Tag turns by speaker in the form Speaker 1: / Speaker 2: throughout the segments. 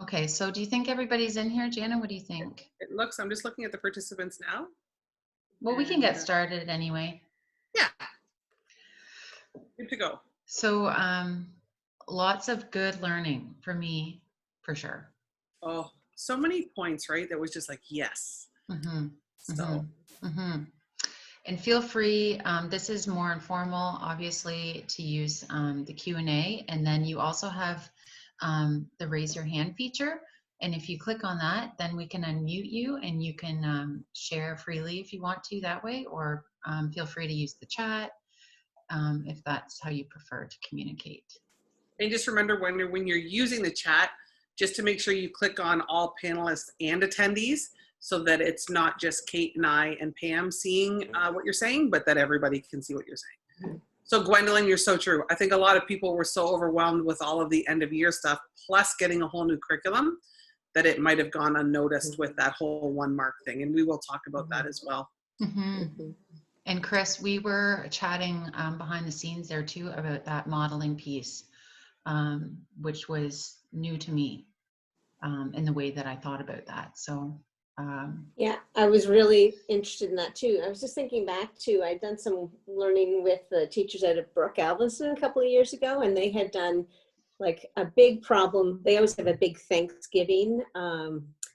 Speaker 1: Okay, so do you think everybody's in here, Jana? What do you think?
Speaker 2: It looks, I'm just looking at the participants now.
Speaker 1: Well, we can get
Speaker 2: And
Speaker 1: started anyway.
Speaker 2: yeah, good to go.
Speaker 1: So, lots of good learning for me, for sure.
Speaker 2: Oh, so many points, right? That was just like, yes.
Speaker 1: Mm-hmm.
Speaker 2: So,
Speaker 1: Mm-hmm. Mm-hmm. And feel free, this is more informal, obviously, to use the Q&A. And then you also have the raise your hand feature. And if you click on that, then we can unmute you and you can share freely if you want to that way, or feel free to use the chat if that's how you prefer to communicate.
Speaker 2: and just remember when you're using the chat, just to make sure you click on all panelists and attendees so that it's not just Kate and I and Pam seeing what you're saying, but that everybody can see what you're saying. So Gwendolyn, you're so true. I think a lot of people were so overwhelmed with all of the end of year stuff, plus getting a whole new curriculum, that it might have gone unnoticed with that whole 1 mark thing. And we will talk about that as well.
Speaker 1: Mm-hmm. And Chris, we were chatting behind the scenes there too about that modeling piece, which was new to me in the way that I thought about that. So
Speaker 3: yeah, I was really interested in that too. I was just thinking back to, I'd done some learning with the teachers out of Brooke Alvinson a couple of years ago, and they had done like a big problem. They always have a big Thanksgiving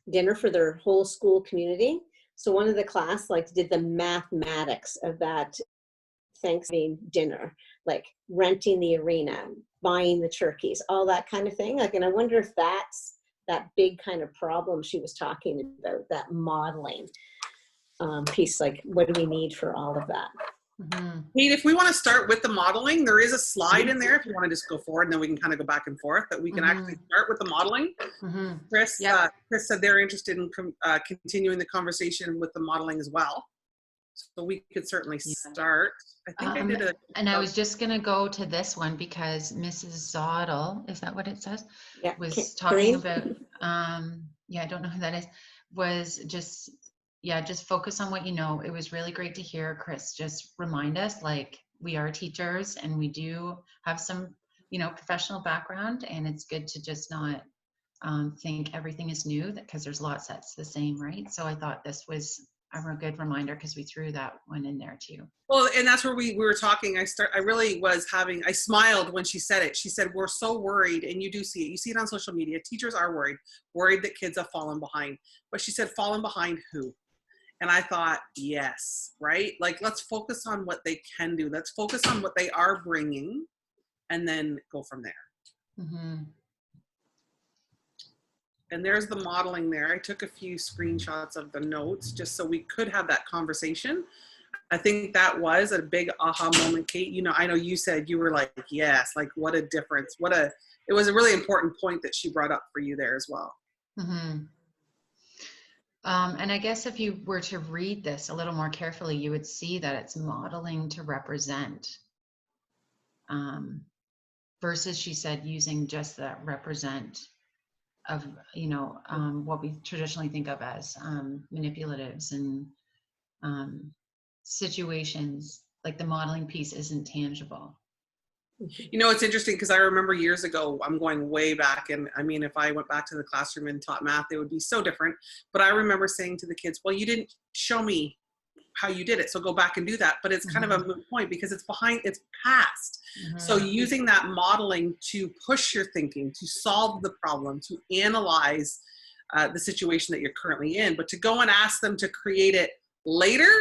Speaker 3: dinner for their whole school community. So one of the class like did the mathematics of that Thanksgiving dinner, like renting the arena, buying the turkeys, all that kind of thing. Like, and I wonder if that's that big kind of problem she was talking about, that modeling piece. Like, what do we need for all of that?
Speaker 1: mm-hmm.
Speaker 2: Kate, if we want to start with the modeling, there is a slide in there if you want to just go forward, and then we can kind of go back and forth, that we can actually start with the modeling. Chris,
Speaker 1: Yep.
Speaker 2: Chris said they're interested in continuing the conversation with the modeling as well. So we could certainly start. I think I did a...
Speaker 1: And I was just going to go to this one because Mrs. Zottel, is that what it says?
Speaker 3: Yeah,
Speaker 1: Was talking about, yeah, I don't know who that is, was just, yeah, just focus on what you know. It was really great to hear Chris just remind us, like, we are teachers and we do have some, you know, professional background, and it's good to just not think everything is new, because there's lots that's the same, right? So I thought this was a good reminder because we threw that one in there too.
Speaker 2: Well, and that's where we were talking. I really was having, I smiled when she said it. She said, we're so worried, and you do see it. You see it on social media. Teachers are worried that kids have fallen behind. But she said, fallen behind who? And I thought, yes, right? Like, let's focus on what they can do. Let's focus on what they are bringing and then go from there.
Speaker 1: Mm-hmm.
Speaker 2: And there's the modeling there. I took a few screenshots of the notes just so we could have that conversation. I think that was a big aha moment, Kate. You know, I know you said you were like, yes, like what a difference. It was a really important point that she brought up for you there as well.
Speaker 1: Mm-hmm. And I guess if you were to read this a little more carefully, you would see that it's modeling to represent versus, she said, using just that represent of, you know, what we traditionally think of as manipulatives and situations. Like the modeling piece isn't tangible.
Speaker 2: You know, it's interesting because I remember years ago, I'm going way back, and I mean, if I went back to the classroom and taught math, it would be so different. But I remember saying to the kids, well, you didn't show me how you did it, so go back and do that. But it's kind of a moot point because it's past. So using that modeling to push your thinking, to solve the problem, to analyze the situation that you're currently in, but to go and ask them to create it later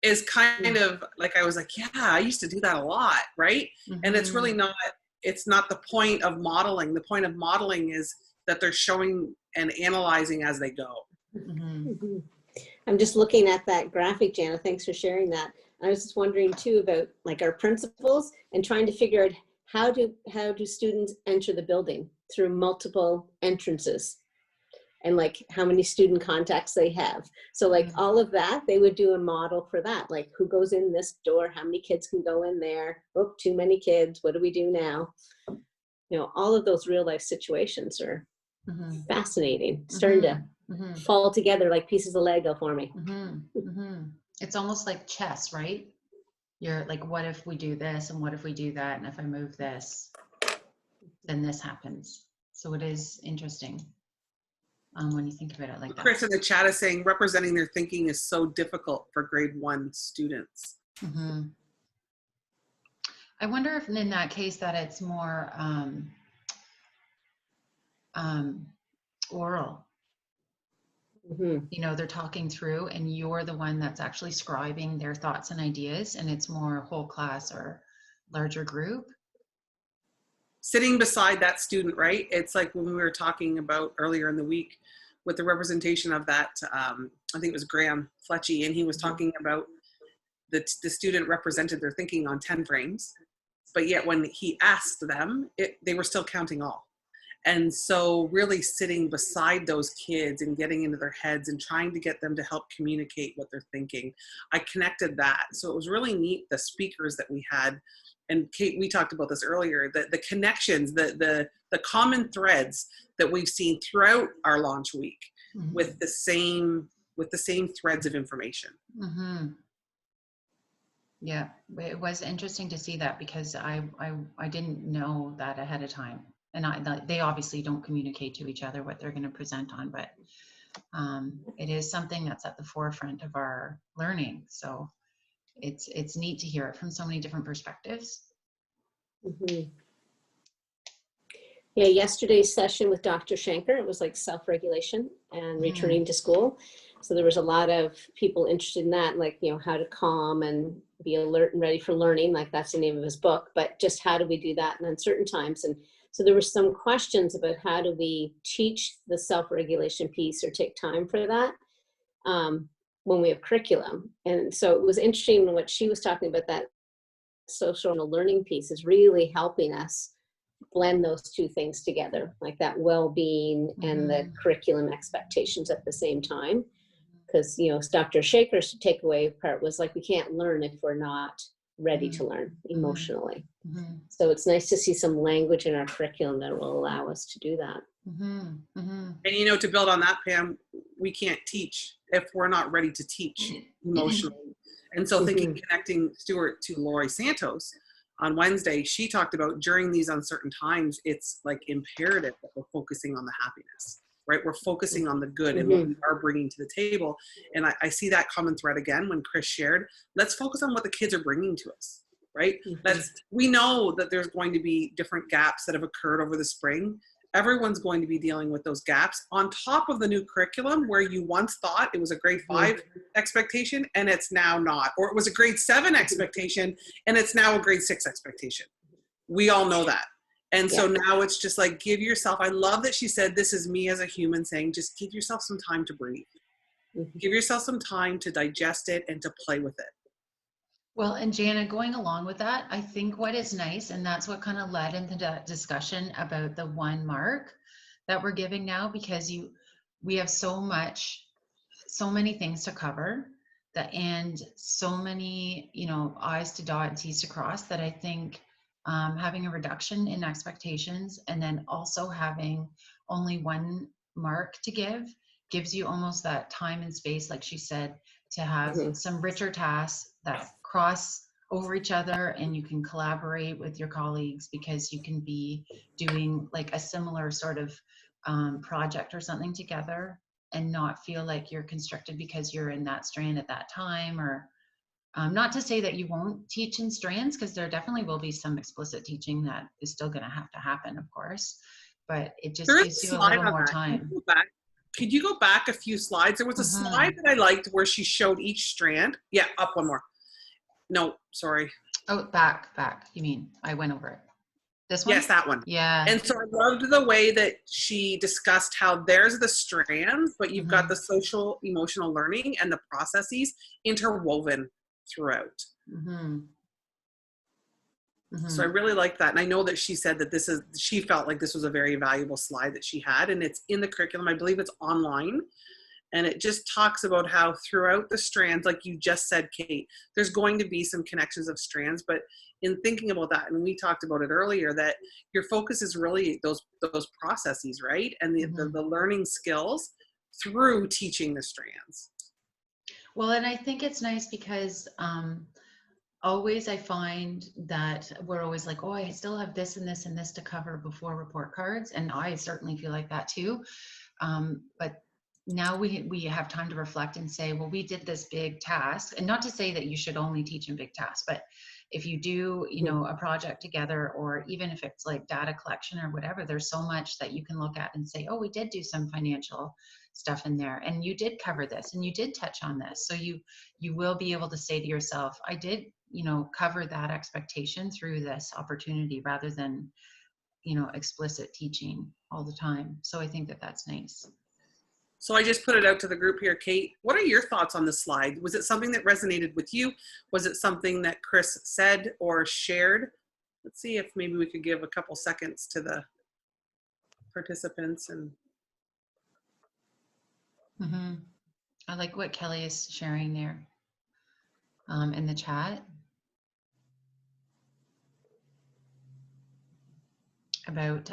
Speaker 2: is kind of like, I was like, yeah, I used to do that a lot, right? And it's really not, it's not the point of modeling. The point of modeling is that they're showing and analyzing as they go.
Speaker 3: I'm just looking at that graphic, Jana. Thanks for sharing that. I was just wondering too about like our principals and trying to figure out how do students enter the building through multiple entrances, and like how many student contacts they have. So like all of that, they would do a model for that. Like who goes in this door, how many kids can go in there? Oh, too many kids, what do we do now? You know, all of those real life situations are fascinating. Starting to fall together like pieces of Lego for me.
Speaker 1: It's almost like chess, right? You're like, what if we do this, and what if we do that, and if I move this, then this happens. So it is interesting when you think about it like that.
Speaker 2: Chris in the chat is saying representing their thinking is so difficult for grade 1 students.
Speaker 1: Mm-hmm. I wonder if in that case that it's more oral.
Speaker 3: Mm-hmm.
Speaker 1: You know, they're talking through and you're the one that's actually scribing their thoughts and ideas, and it's more whole class or larger group.
Speaker 2: Sitting beside that student, right? It's like when we were talking about earlier in the week with the representation of that, I think it was Graham Fletchy, and he was talking about the student represented their thinking on 10 frames, but yet when he asked them, they were still counting all. And so really sitting beside those kids and getting into their heads and trying to get them to help communicate what they're thinking, I connected that. So it was really neat, the speakers that we had. And Kate, we talked about this earlier, the connections, the common threads that we've seen throughout our launch week
Speaker 1: Mm-hmm.
Speaker 2: with the same threads of information.
Speaker 1: Mm-hmm. Yeah, it was interesting to see that because I didn't know that ahead of time. And they obviously don't communicate to each other what they're going to present on, but it is something that's at the forefront of our learning. So it's neat to hear it from so many different perspectives.
Speaker 3: Mm-hmm. Yeah, yesterday's session with Dr. Shanker, it was like self-regulation and returning to school. So there was a lot of people interested in that, like, you know, how to calm and be alert and ready for learning, like that's the name of his book, but just how do we do that in uncertain times? And so there were some questions about how do we teach the self-regulation piece or take time for that when we have curriculum. And so it was interesting what she was talking about, that social learning piece is really helping us blend those two things together, like that well-being and the curriculum expectations at the same time. Because, you know, Dr. Shaker's takeaway part was like, we can't learn if we're not ready to learn emotionally.
Speaker 1: Mm-hmm.
Speaker 3: So it's nice to see some language in our curriculum that will allow us to do that.
Speaker 1: Mm-hmm. Mm-hmm.
Speaker 2: And, you know, to build on that, Pam, we can't teach if we're not ready to teach emotionally. And so thinking, connecting Stuart to Lori Santos on Wednesday, she talked about during these uncertain times, it's like imperative that we're focusing on the happiness, right? We're focusing on the good and what we are bringing to the table. And I see that common thread again when Chris shared, let's focus on what the kids are bringing to us, right? We know that there's going to be different gaps that have occurred over the spring. Everyone's going to be dealing with those gaps on top of the new curriculum where you once thought it was a grade 5 expectation and it's now not, or it was a grade 7 expectation and it's now a grade 6 expectation. We all know that. And so now it's just like, give yourself, I love that she said, this is me as a human saying, just give yourself some time to breathe. Give yourself some time to digest it and to play with it.
Speaker 1: Well, and Jana, going along with that, I think what is nice, and that's what kind of led into that discussion about the 1 mark that we're giving now, because we have so many things to cover and so many, you know, I's to dot and T's to cross, that I think having a reduction in expectations and then also having only 1 mark to gives you almost that time and space, like she said, to have some richer tasks that cross over each other, and you can collaborate with your colleagues because you can be doing like a similar sort of project or something together and not feel like you're constricted because you're in that strand at that time. Or not to say that you won't teach in strands, because there definitely will be some explicit teaching that is still going to have to happen, of course, but it just gives you a little more time.
Speaker 2: Could you go back a few slides? There was a slide that I liked where she showed each strand. Yeah, up one more. No, sorry.
Speaker 1: Oh, back. You mean I went over it? This one?
Speaker 2: Yes, that one.
Speaker 1: Yeah.
Speaker 2: And so I loved the way that she discussed how there's the strands, but you've got the social emotional learning and the processes interwoven throughout. So I really like that. And I know that she said that she felt like this was a very valuable slide that she had, and it's in the curriculum. I believe it's online. And it just talks about how throughout the strands, like you just said, Kate, there's going to be some connections of strands, but in thinking about that, and we talked about it earlier, that your focus is really those processes, right? And the learning skills through teaching the strands.
Speaker 1: Well, and I think it's nice because always I find that we're always like, oh, I still have this and this and this to cover before report cards. And I certainly feel like that too. But now we have time to reflect and say, well, we did this big task. And not to say that you should only teach in big tasks, but if you do, you know, a project together, or even if it's like data collection or whatever, there's so much that you can look at and say, oh, we did do some financial stuff in there, and you did cover this, and you did touch on this. So you will be able to say to yourself, I did, you know, cover that expectation through this opportunity, rather than, you know, explicit teaching all the time. So I think that that's nice.
Speaker 2: So I just put it out to the group here. Kate, what are your thoughts on the slide? Was it something that resonated with you? Was it something that Chris said or shared? Let's see if maybe we could give a couple seconds to the participants. And
Speaker 1: I like what Kelly is sharing there in the chat about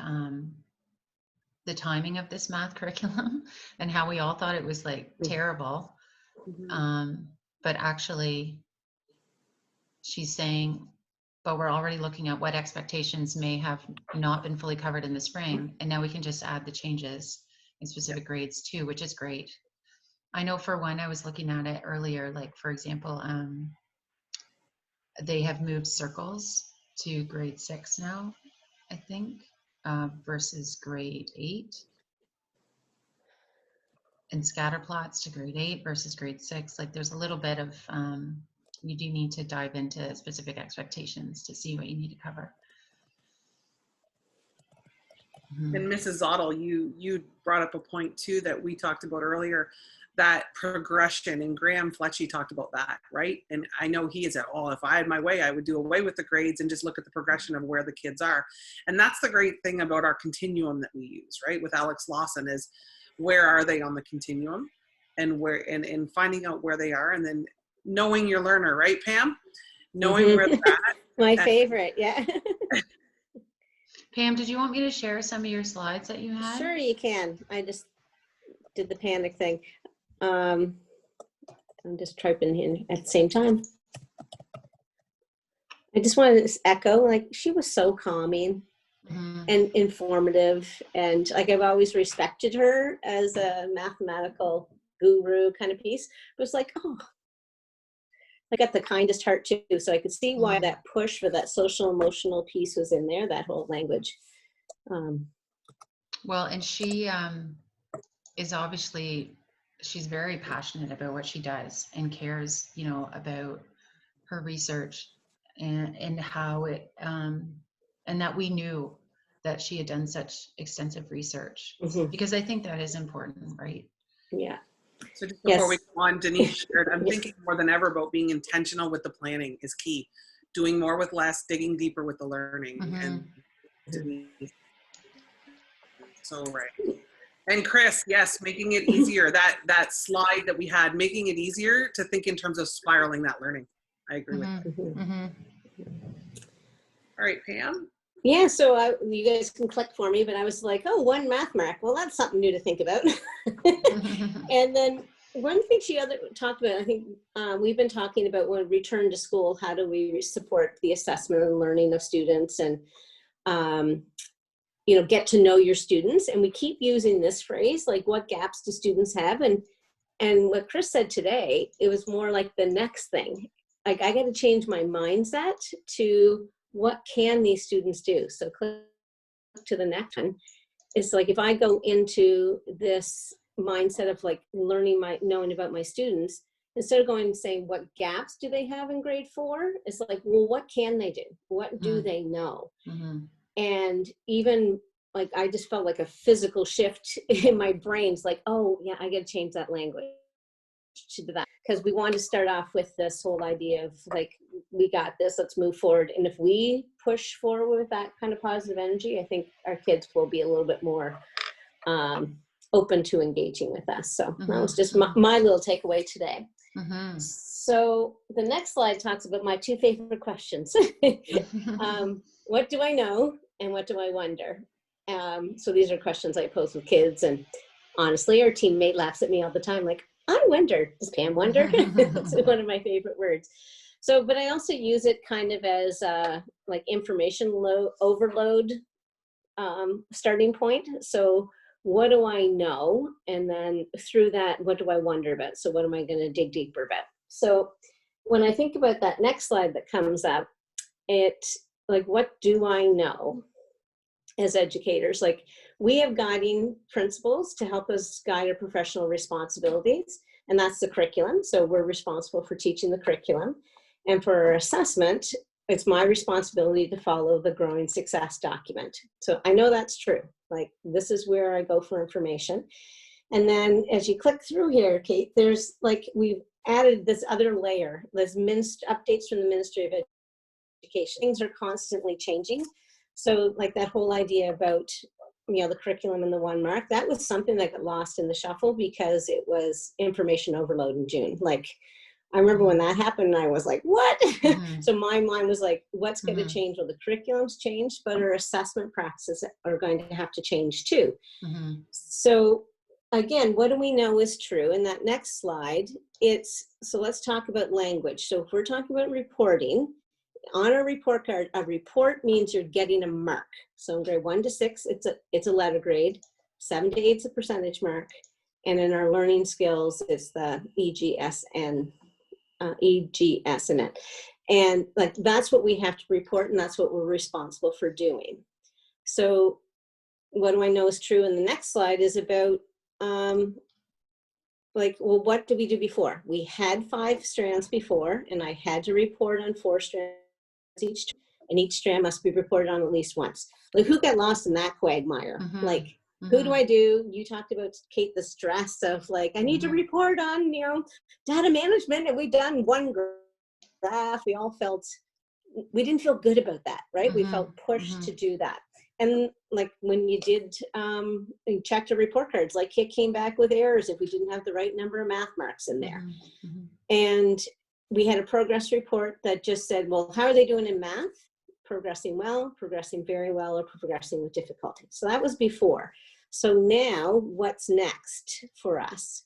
Speaker 1: the timing of this math curriculum and how we all thought it was like terrible. But actually she's saying, but we're already looking at what expectations may have not been fully covered in the spring. And now we can just add the changes in specific grades too, which is great. I know for one, I was looking at it earlier, like for example, they have moved circles to grade 6 now, I think, versus grade 8. And scatter plots to grade 8 versus grade 6. Like there's a little bit of, you do need to dive into specific expectations to see what you need to cover.
Speaker 2: And Mrs. Zottel, you brought up a point too that we talked about earlier, that progression, and Graham Fletchy talked about that, right? And I know he is at all, if I had my way, I would do away with the grades and just look at the progression of where the kids are. And that's the great thing about our continuum that we use, right? With Alex Lawson, is where are they on the continuum, and where, and finding out where they are, and then knowing your learner, right, Pam? Knowing where they're at.
Speaker 3: My favorite, yeah.
Speaker 1: Pam, did you want me to share some of your slides that you had?
Speaker 3: Sure, you can. I just did the panic thing. I'm just typing in at the same time. I just wanted to echo, like, she was so calming and informative. And like, I've always respected her as a mathematical guru kind of piece. It was like, oh, I got the kindest heart too. So I could see why that push for that social emotional piece was in there, that whole language.
Speaker 1: Well, and she is obviously, she's very passionate about what she does and cares, you know, about her research and how it, and that we knew that she had done such extensive research, because I think that is important, right?
Speaker 3: Yeah.
Speaker 2: So just before we go on, Denise shared, I'm thinking more than ever about being intentional with the planning is key. Doing more with less, digging deeper with the learning. And Denise, so right. And Chris, yes, making it easier. That slide that we had, making it easier to think in terms of spiraling that learning. I agree with that. All right, Pam.
Speaker 3: Yeah, so you guys can click for me, but I was like, oh, 1 math mark. Well, that's something new to think about. And then one thing she talked about, I think we've been talking about when return to school, how do we support the assessment and learning of students, and you know, get to know your students. And we keep using this phrase, like, what gaps do students have? And what Chris said today, it was more like the next thing. Like, I got to change my mindset to what can these students do? So click to the next one. It's like, if I go into this mindset of like knowing about my students, instead of going and saying, what gaps do they have in grade 4? It's like, well, what can they do? What do they know? And even like, I just felt like a physical shift in my brain. It's like, oh yeah, I got to change that language to that, because we want to start off with this whole idea of like, we got this, let's move forward. And if we push forward with that kind of positive energy, I think our kids will be a little bit more open to engaging with us. So that was just my little takeaway today. So the next slide talks about my 2 favorite questions. What do I know and what do I wonder? So these are questions I pose with kids, and honestly, our teammate laughs at me all the time, like, I wonder, does Pam wonder? That's one of my favorite words. So, but I also use it kind of as like information overload starting point. So what do I know? And then through that, what do I wonder about? So what am I going to dig deeper about? So when I think about that next slide that comes up, it like, what do I know as educators? Like, we have guiding principles to help us guide our professional responsibilities, and that's the curriculum. So we're responsible for teaching the curriculum. And for our assessment, it's my responsibility to follow the growing success document. So I know that's true. Like, this is where I go for information. And then as you click through here, Kate, there's like, we've added this other layer. There's updates from the Ministry of Education. Things are constantly changing. So like that whole idea about, you know, the curriculum and the 1 mark, that was something that got lost in the shuffle because it was information overload in June. Like, I remember when that happened, I was like, what? So my mind was like, what's going to change? Well, the curriculum's changed, but our assessment practices are going to have to change too. So again, what do we know is true? In that next slide, so let's talk about language. So if we're talking about reporting, on a report card, a report means you're getting a mark. So in grade 1 to 6, it's a letter grade. 7 to 8 is a percentage mark. And in our learning skills, it's the EGSN. And like, that's what we have to report, and that's what we're responsible for doing. So what do I know is true? In the next slide is about like, well, what did we do before? We had 5 strands before, and I had to report on 4 strands each, and each strand must be reported on at least once. Like, who got lost in that quagmire? Like, who do I do? You talked about, Kate, the stress of like, I need to report on, you know, data management, and we've done 1 graph. We all felt, we didn't feel good about that, right? We felt pushed to do that. And like, when you did, you checked your report cards, like, it came back with errors if we didn't have the right number of math marks in there. And we had a progress report that just said, well, how are they doing in math? Progressing well, progressing very well, or progressing with difficulty. So that was before. So now what's next for us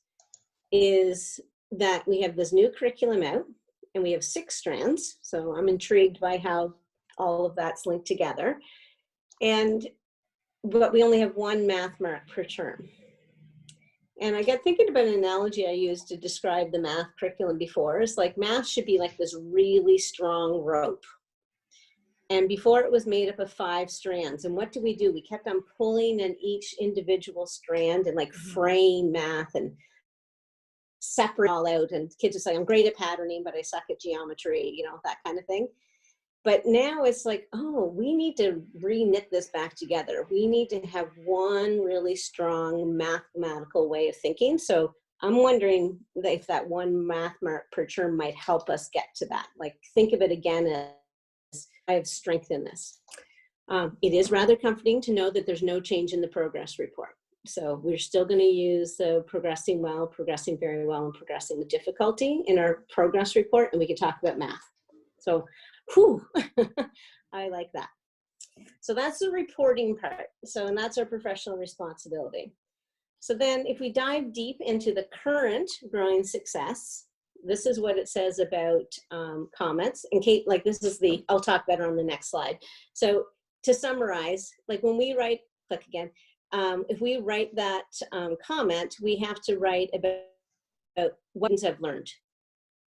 Speaker 3: is that we have this new curriculum out, and we have 6 strands. So I'm intrigued by how all of that's linked together. But we only have 1 math mark per term. And I got thinking about an analogy I used to describe the math curriculum before. It's like, math should be like this really strong rope. And before, it was made up of 5 strands. And what do? We kept on pulling in each individual strand and like frame math and separate all out. And kids would say, I'm great at patterning, but I suck at geometry, you know, that kind of thing. But now it's like, oh, we need to re-knit this back together. We need to have one really strong mathematical way of thinking. So I'm wondering if that 1 math mark per term might help us get to that. Like, think of it again as, I have strength in this. It is rather comforting to know that there's no change in the progress report. So we're still going to use the progressing well, progressing very well, and progressing with difficulty in our progress report, and we can talk about math. So, whew, I like that. So that's the reporting part. So, and that's our professional responsibility. So then if we dive deep into the current growing success, this is what it says about comments. And Kate, like, this is I'll talk better on the next slide. So to summarize, like, when we write, click again, if we write that comment, we have to write about what I've learned.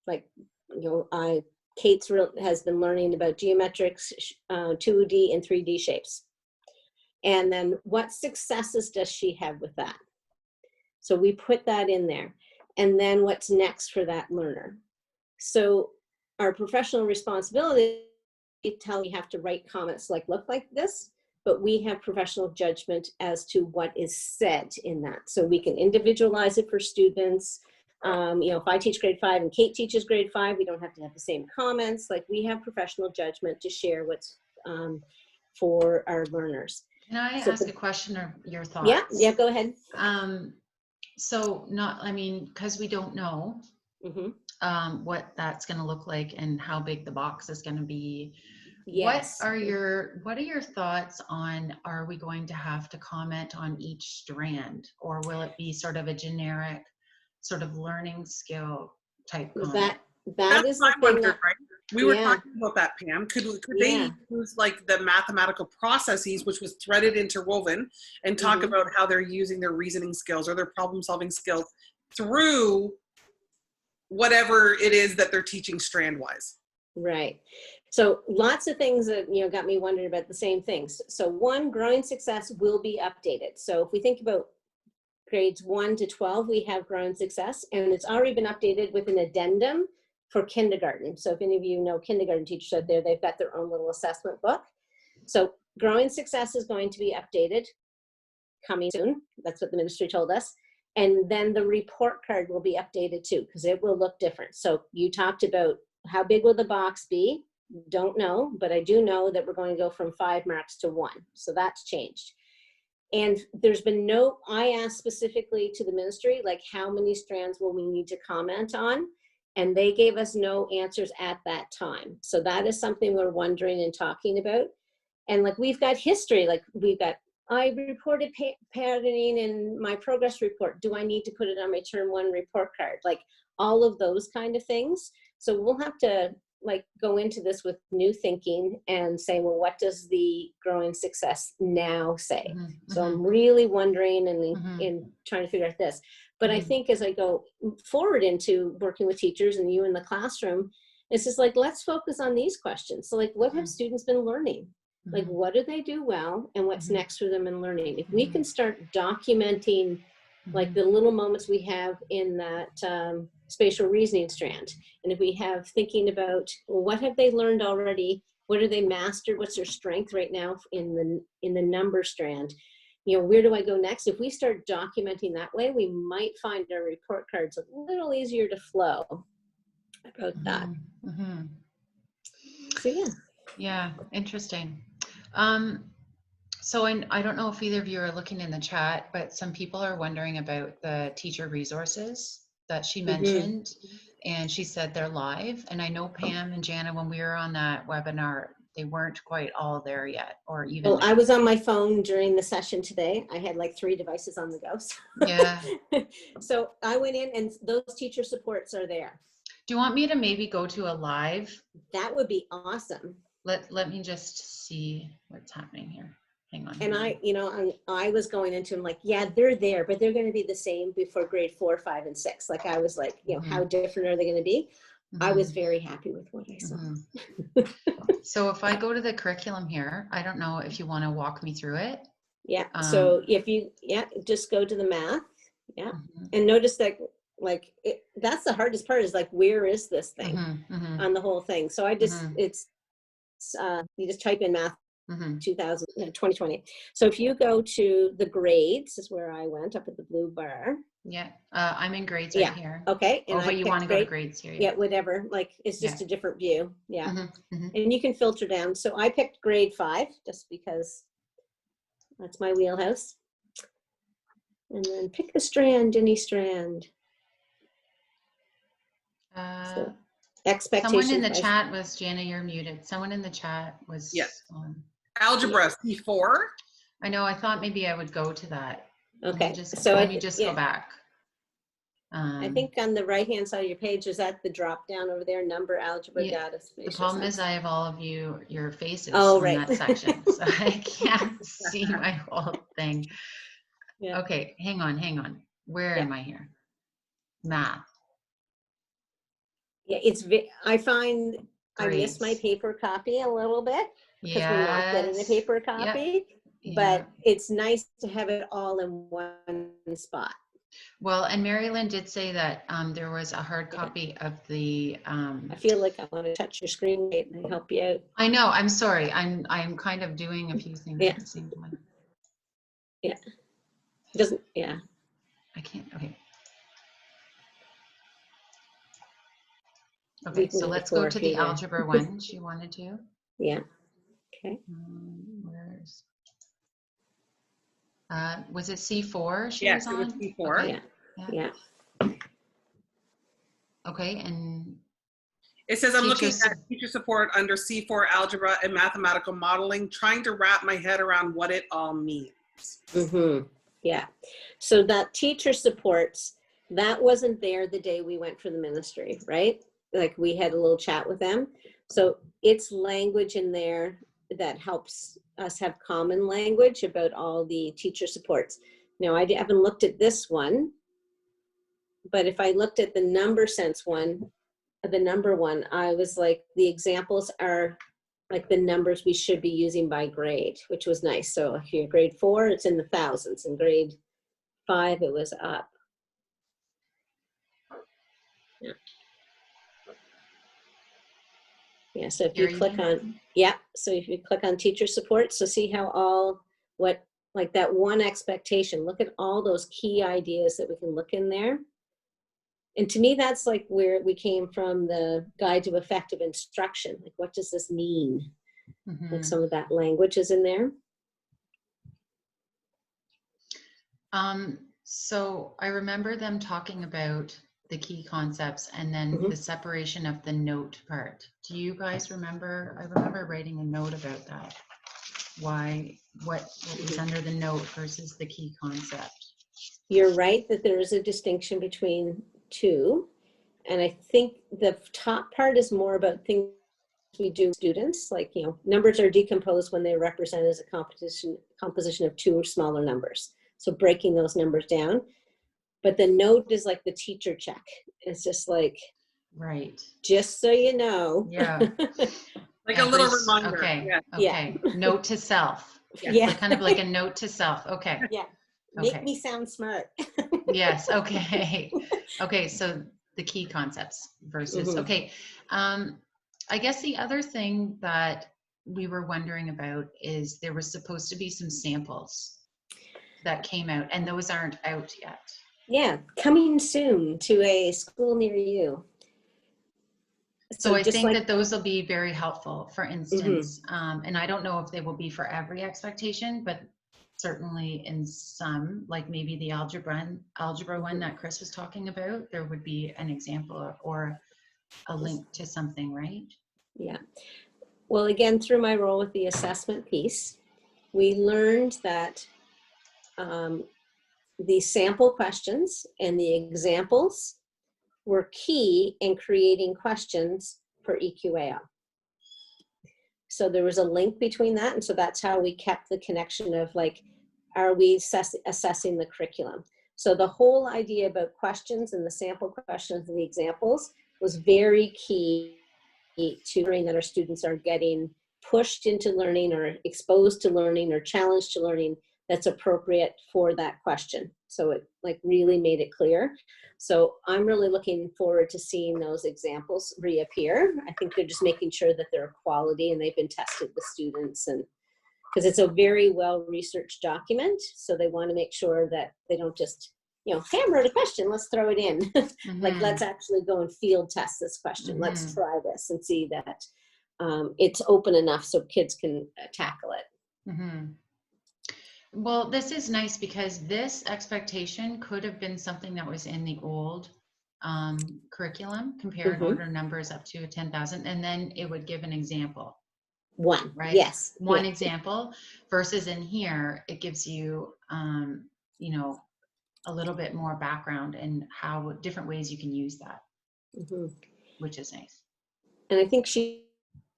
Speaker 3: Like, you know, Kate has been learning about geometrics, 2D and 3D shapes. And then what successes does she have with that? So we put that in there. And then what's next for that learner? So our professional responsibility, we have to write comments like, look like this, but we have professional judgment as to what is said in that. So we can individualize it for students. You know, if I teach grade 5 and Kate teaches grade 5, we don't have to have the same comments. Like, we have professional judgment to share what's for our learners.
Speaker 1: Can I ask a question or your thoughts?
Speaker 3: Yeah, go ahead.
Speaker 1: So because we don't know what that's going to look like and how big the box is going to be. Yes. What are your thoughts on, are we going to have to comment on each strand, or will it be sort of a generic sort of learning skill type comment?
Speaker 3: That is the thing that,
Speaker 2: right? We were
Speaker 3: Yeah.
Speaker 2: talking about that, Pam. Could they
Speaker 3: Yeah.
Speaker 2: use like the mathematical processes, which was threaded interwoven, and talk
Speaker 3: Mhm.
Speaker 2: about how they're using their reasoning skills or their problem solving skills through whatever it is that they're teaching strand wise?
Speaker 3: Right. So lots of things that, you know, got me wondering about the same things. So one, growing success will be updated. So if we think about grades 1 to 12, we have growing success, and it's already been updated with an addendum for kindergarten. So if any of you know kindergarten teachers out there, they've got their own little assessment book. So growing success is going to be updated coming soon. That's what the ministry told us. And then the report card will be updated too, because it will look different. So you talked about how big will the box be? Don't know, but I do know that we're going to go from 5 marks to 1. So that's changed. And there's been no, I asked specifically to the ministry, like how many strands will we need to comment on? And they gave us no answers at that time. So that is something we're wondering and talking about. And like we've got history, like we've got, I reported patterning in my progress report. Do I need to put it on my term 1 report card? Like all of those kind of things. So we'll have to like go into this with new thinking and say, well, what does the growing success now say?
Speaker 1: Mhm,
Speaker 3: So
Speaker 1: mhm,
Speaker 3: I'm really wondering and
Speaker 1: mhm,
Speaker 3: in trying to figure out this. But I
Speaker 1: mhm.
Speaker 3: think as I go forward into working with teachers and you in the classroom, it's just like, let's focus on these questions. So like, what have
Speaker 1: Mhm.
Speaker 3: students been learning? Like,
Speaker 1: Mhm,
Speaker 3: what do they do well and what's
Speaker 1: mhm,
Speaker 3: next for them in learning? If we
Speaker 1: mhm,
Speaker 3: can start documenting like
Speaker 1: mhm,
Speaker 3: the little moments we have in that spatial reasoning strand, and if we have thinking about, well, what have they learned already? What are they mastered? What's their strength right now in the number strand? You know, where do I go next? If we start documenting that way, we might find our report cards a little easier to flow about that.
Speaker 1: mhm, mhm.
Speaker 3: So yeah.
Speaker 1: Yeah, interesting. Um, so I don't know if either of you are looking in the chat, but some people are wondering about the teacher resources that she
Speaker 3: Mm-hmm.
Speaker 1: mentioned, and she said they're live. And I know Pam and Jana, when we were on that webinar, they weren't quite all there yet, or even
Speaker 3: Well, I
Speaker 1: there.
Speaker 3: was on my phone during the session today. I had like 3 devices on the go.
Speaker 1: Yeah.
Speaker 3: So I went in and those teacher supports are there.
Speaker 1: Do you want me to maybe go to a live?
Speaker 3: That would be awesome.
Speaker 1: Let me just see what's happening here. Hang on.
Speaker 3: And
Speaker 1: hang on.
Speaker 3: I, you know, I was going into them like, yeah, they're there, but they're going to be the same before grade 4, 5, and 6. Like I was like, you know, how different are they going to be? I was very happy with what I saw.
Speaker 1: So if I go to the curriculum here, I don't know if you want to walk me through it.
Speaker 3: Yeah. So if you, just go to the math. Yeah. And notice that like, that's the hardest part is like, where is this thing on the whole thing? So I just, you just type in math 2020. So if you go to the grades is where I went up at the blue bar.
Speaker 1: Yeah, I'm in grades right here.
Speaker 3: Okay. And
Speaker 1: oh, but
Speaker 3: I
Speaker 1: you want to go to
Speaker 3: grade,
Speaker 1: grades here?
Speaker 3: yeah, whatever. Like it's just
Speaker 1: Yeah.
Speaker 3: a different view. Yeah. And you can filter down. So I picked grade 5 just because that's my wheelhouse. And then pick a strand, any strand. So expectations.
Speaker 1: Someone in the chat was, Jana, you're muted. Someone in the chat was.
Speaker 2: Yes. Algebra C4.
Speaker 1: I know, I thought maybe I would go to that.
Speaker 3: Okay.
Speaker 1: Let me just go back.
Speaker 3: I think on the right-hand side of your page, is that the drop down over there, number, algebra, data, spatial.
Speaker 1: The problem is I have all of your faces
Speaker 3: in
Speaker 1: that section, so I can't see my whole thing.
Speaker 3: Yeah.
Speaker 1: Okay, hang on. Where am I here? Math.
Speaker 3: Yeah, I find I miss my paper copy a little bit because we're not getting a paper copy, but it's nice to have it all in one spot.
Speaker 1: Well, and Mary Lynn did say that there was a hard copy of the.
Speaker 3: I feel like I want to touch your screen and help you out.
Speaker 1: I know. I'm sorry. I'm kind of doing a few things at the same time.
Speaker 3: Yeah. Doesn't. Yeah.
Speaker 1: I can't. Okay. Okay. So let's go to the algebra one. She wanted to.
Speaker 3: Yeah. Okay.
Speaker 1: Where's? Was it C4 she was on?
Speaker 2: Yes, it was C4.
Speaker 3: Okay. Yeah.
Speaker 1: Okay, and
Speaker 2: it says I'm looking at teacher support under C4 algebra and mathematical modeling, trying to wrap my head around what it all means.
Speaker 3: Yeah. So that teacher supports, that wasn't there the day we went for the ministry, right? Like we had a little chat with them. So it's language in there that helps us have common language about all the teacher supports. Now, I haven't looked at this one, but if I looked at the number sense one, the number one, I was like, the examples are like the numbers we should be using by grade, which was nice. So if you're grade 4, it's in the thousands. In grade 5, it was up. Yeah. Yeah, so if you click on, yeah, so if you click on teacher support, so see how all what, like that one expectation, look at all those key ideas that we can look in there. And to me, that's like where we came from, the guide to effective instruction. Like, what does this mean? Like some of that language is in there.
Speaker 1: So I remember them talking about the key concepts and then the separation of the note part. Do you guys remember? I remember writing a note about that. Why, what was under the note versus the key concept?
Speaker 3: You're right that there is a distinction between two. And I think the top part is more about things we do with students, like, you know, numbers are decomposed when they represent as a composition of 2 or smaller numbers. So breaking those numbers down. But the note is like the teacher check. It's just like,
Speaker 1: right.
Speaker 3: Just so you know.
Speaker 1: Yeah.
Speaker 2: Like a little reminder.
Speaker 1: Okay.
Speaker 2: Yeah.
Speaker 1: Okay. Note to self.
Speaker 3: Yeah.
Speaker 1: Like kind of like a note to self. Okay.
Speaker 3: Yeah. Make
Speaker 1: Okay.
Speaker 3: me sound smart.
Speaker 1: Yes. Okay. Okay. So the key concepts versus, okay. I guess the other thing that we were wondering about is there was supposed to be some samples that came out and those aren't out yet.
Speaker 3: Yeah. Coming soon to a school near you.
Speaker 1: So I think that those will be very helpful, for instance, and I don't know if they will be for every expectation, but certainly in some, like maybe the algebra one that Chris was talking about, there would be an example or a link to something, right?
Speaker 3: Yeah. Well, again, through my role with the assessment piece, we learned that the sample questions and the examples were key in creating questions for EQAO. So there was a link between that. And so that's how we kept the connection of like, are we assessing the curriculum? So the whole idea about questions and the sample questions and the examples was very key to ensuring that our students are getting pushed into learning or exposed to learning or challenged to learning that's appropriate for that question. So it like really made it clear. So I'm really looking forward to seeing those examples reappear. I think they're just making sure that they're quality and they've been tested with students, and because it's a very well-researched document. So they want to make sure that they don't just, you know, hey, I wrote a question, let's throw it in. Like, let's actually go and field test this question. Let's try this and see that it's open enough so kids can tackle it.
Speaker 1: Well, this is nice because this expectation could have been something that was in the old curriculum, compare and order numbers up to 10,000, and then it would give an example.
Speaker 3: One,
Speaker 1: right?
Speaker 3: Yes.
Speaker 1: One example versus in here, it gives you, you know, a little bit more background and how different ways you can use that, which is nice.
Speaker 3: And I think she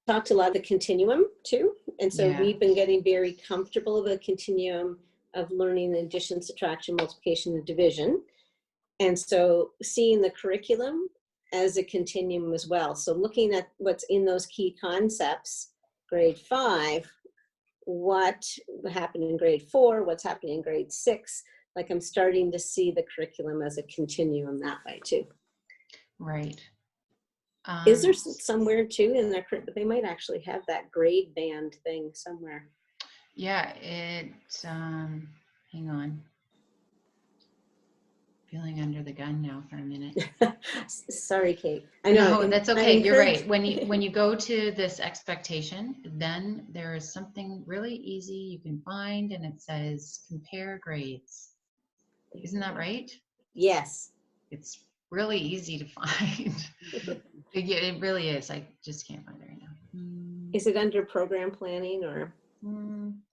Speaker 3: talked a lot of the continuum too. And so we've been getting very comfortable with the continuum of learning, addition, subtraction, multiplication, and division. And so seeing the curriculum as a continuum as well. So looking at what's in those key concepts, grade 5, what happened in grade 4, what's happening in grade 6. Like I'm starting to see the curriculum as a continuum that way too.
Speaker 1: Right.
Speaker 3: Is there somewhere too in their, they might actually have that grade band thing somewhere.
Speaker 1: Yeah, it, hang on. Feeling under the gun now for a minute.
Speaker 3: Sorry, Kate. I know.
Speaker 1: No, that's okay. You're right. When you go to this expectation, then there is something really easy you can find, and it says compare grades. Isn't that right?
Speaker 3: Yes.
Speaker 1: It's really easy to find. It really is. I just can't find it right now.
Speaker 3: Is it under program planning or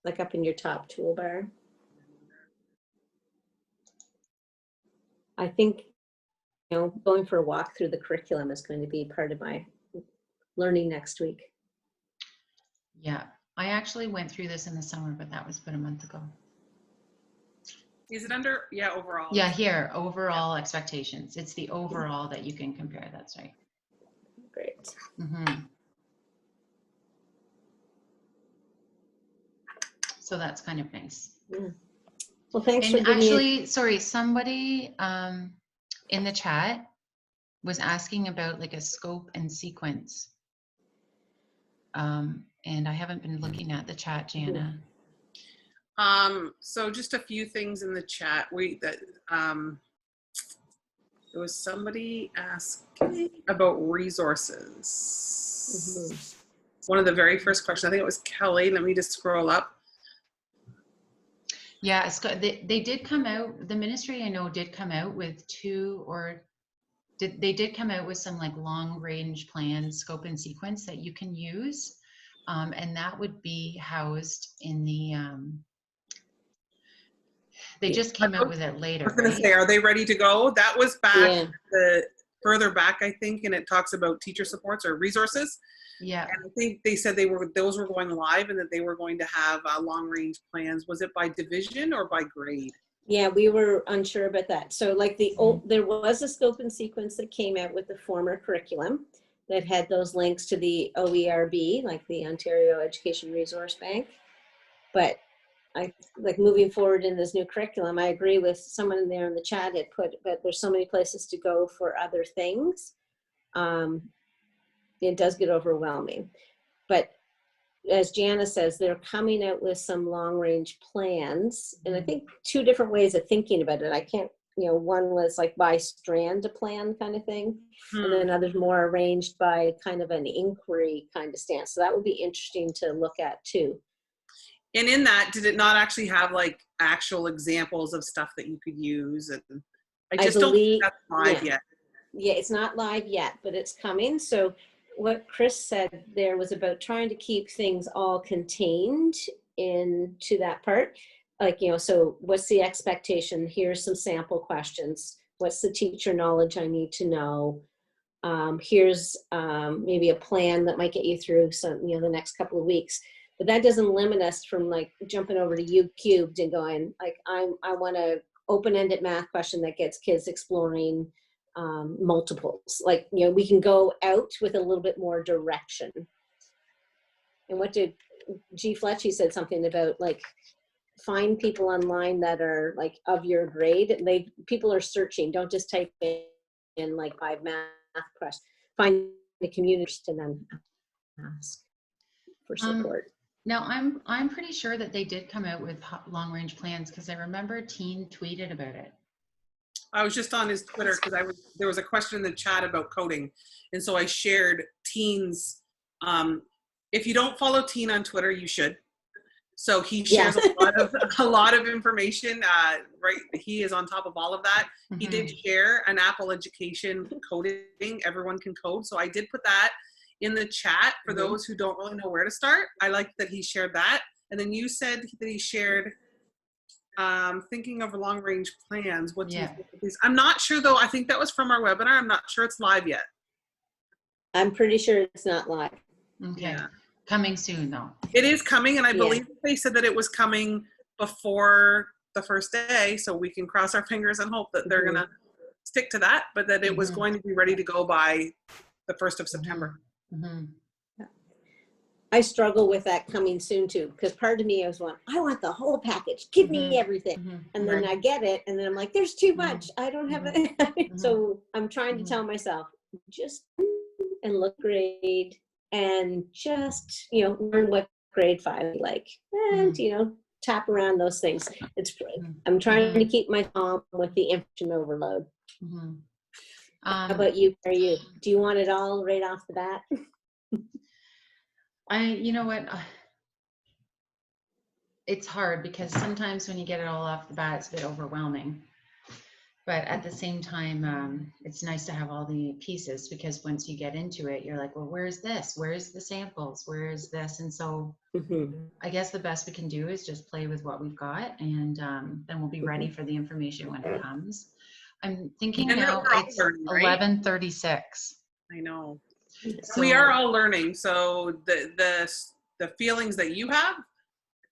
Speaker 3: like up in your top toolbar? I think, you know, going for a walk through the curriculum is going to be part of my learning next week.
Speaker 1: Yeah, I actually went through this in the summer, but that was about a month ago.
Speaker 2: Is it under? Yeah, overall.
Speaker 1: Yeah, here, overall expectations. It's the overall that you can compare. That's right.
Speaker 3: Great.
Speaker 1: So that's kind of nice.
Speaker 3: Yeah. Well, thanks for
Speaker 1: And
Speaker 3: giving me.
Speaker 1: actually, sorry, somebody in the chat was asking about like a scope and sequence. And I haven't been looking at the chat, Jana.
Speaker 2: So just a few things in the chat. There was somebody asking about resources. One of the very first questions, I think it was Kelly. Let me just scroll up.
Speaker 1: Yeah, they did come out, the ministry I know did come out with they did come out with some like long range plans, scope and sequence that you can use. And that would be housed in the, they just came out with it later.
Speaker 2: I was going to say, are they ready to go? That was back further back, I think, and it talks about teacher supports or resources.
Speaker 1: Yeah.
Speaker 2: And I think they said those were going live and that they were going to have long range plans. Was it by division or by grade?
Speaker 3: Yeah, we were unsure about that. So like there was a scope and sequence that came out with the former curriculum that had those links to the OERB, like the Ontario Education Resource Bank. But I like moving forward in this new curriculum, I agree with someone there in the chat had put, but there's so many places to go for other things. It does get overwhelming. But as Jana says, they're coming out with some long range plans. And I think two different ways of thinking about it. I can't, one was like by strand a plan kind of thing. And then others more arranged by kind of an inquiry kind of stance. So that would be interesting to look at too.
Speaker 2: And in that, did it not actually have like actual examples of stuff that you could use? And I just don't think that's live yet.
Speaker 3: Yeah, it's not live yet, but it's coming. So what Chris said there was about trying to keep things all contained into that part. Like, so what's the expectation? Here's some sample questions. What's the teacher knowledge I need to know? Here's maybe a plan that might get you through some, the next couple of weeks. But that doesn't limit us from like jumping over to U cubed and going like, I want a open-ended math question that gets kids exploring multiples. Like, we can go out with a little bit more direction. And what did G. Fletchy said something about like, find people online that are like of your grade. People are searching. Don't just type in like by math question. Find the community and then ask for support.
Speaker 1: Now, I'm pretty sure that they did come out with long range plans because I remember Teen tweeted about it.
Speaker 2: I was just on his Twitter because there was a question in the chat about coding, and so I shared Teen's. If you don't follow Teen on Twitter, you should. So he shares a lot of information. Right, he is on top of all of that. He did share an Apple Education coding. Everyone can code, so I did put that in the chat for those who don't really know where to start. I like that he shared that. And then you said that he shared thinking of long range plans. What do you think of these? I'm not sure though. I think that was from our webinar. I'm not sure it's live yet.
Speaker 3: I'm pretty sure it's not live.
Speaker 1: Okay.
Speaker 2: Yeah.
Speaker 1: Coming soon though.
Speaker 2: It is coming, and I believe they said that it was coming before the first day, so we can cross our fingers and hope that they're gonna stick to that, but that it was going to be ready to go by the 1st of September.
Speaker 3: I struggle with that coming soon too, because part of me I want the whole package. Give me everything. And then I get it, and then I'm like, there's too much. I don't have it. So I'm trying to tell myself, just and look grade and just, learn what grade 5 is like. And, tap around those things. I'm trying to keep my calm with the information overload. How about you? Do you want it all right off the bat?
Speaker 1: You know what? It's hard because sometimes when you get it all off the bat, it's a bit overwhelming. But at the same time, it's nice to have all the pieces because once you get into it, you're like, well, where's this? Where's the samples? Where's this? And so I guess the best we can do is just play with what we've got, and then we'll be ready for the information when it comes. I'm thinking now it's 11:36.
Speaker 2: I know. We are all learning. So the feelings that you have,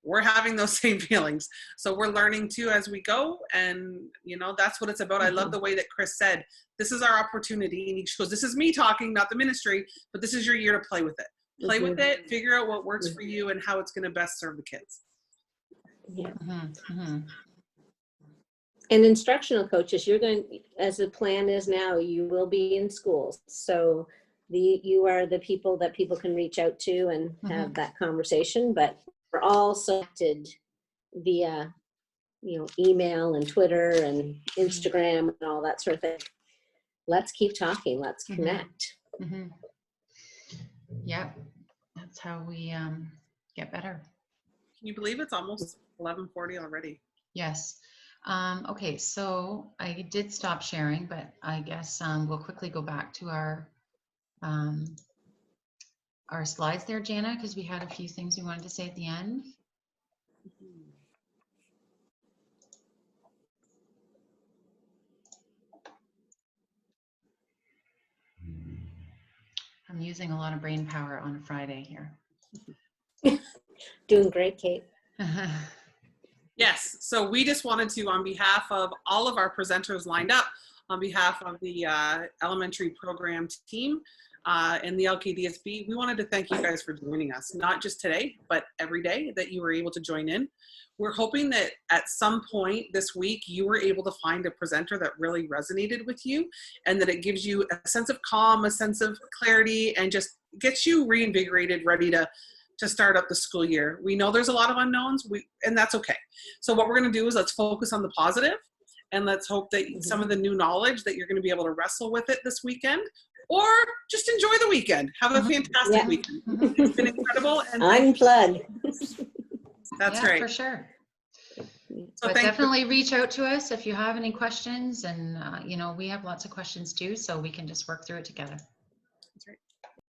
Speaker 2: we're having those same feelings. So we're learning too as we go. And, you know, that's what it's about. I love the way that Chris said, this is our opportunity. And he goes, this is me talking, not the ministry, but this is your year to play with it. Play with it, figure out what works for you and how it's going to best serve the kids.
Speaker 3: Yeah. And instructional coaches, you're going, as the plan is now, you will be in schools. So you are the people that people can reach out to and have that conversation, but we're all selected via, you know, email and Twitter and Instagram and all that sort of thing. Let's keep talking. Let's connect.
Speaker 1: Yep. That's how we get better.
Speaker 2: Can you believe it's almost 11:40 already?
Speaker 1: Yes. Okay, so I did stop sharing, but I guess we'll quickly go back to our slides there, Jana, because we had a few things we wanted to say at the end. I'm using a lot of brain power on a Friday here.
Speaker 3: Doing great, Kate.
Speaker 2: Yes, so we just wanted to, on behalf of all of our presenters lined up, on behalf of the elementary program team and the LKDSB, we wanted to thank you guys for joining us, not just today, but every day that you were able to join in. We're hoping that at some point this week, you were able to find a presenter that really resonated with you and that it gives you a sense of calm, a sense of clarity, and just gets you reinvigorated, ready to start up the school year. We know there's a lot of unknowns, and that's okay. So what we're going to do is let's focus on the positive, and let's hope that some of the new knowledge that you're going to be able to wrestle with it this weekend, or just enjoy the weekend. Have a fantastic weekend. It's been incredible. And
Speaker 3: unplug.
Speaker 2: That's right.
Speaker 1: For sure.
Speaker 2: So
Speaker 1: but definitely reach out to us if you have any questions, and you know, we have lots of questions too, so we can just work through it together.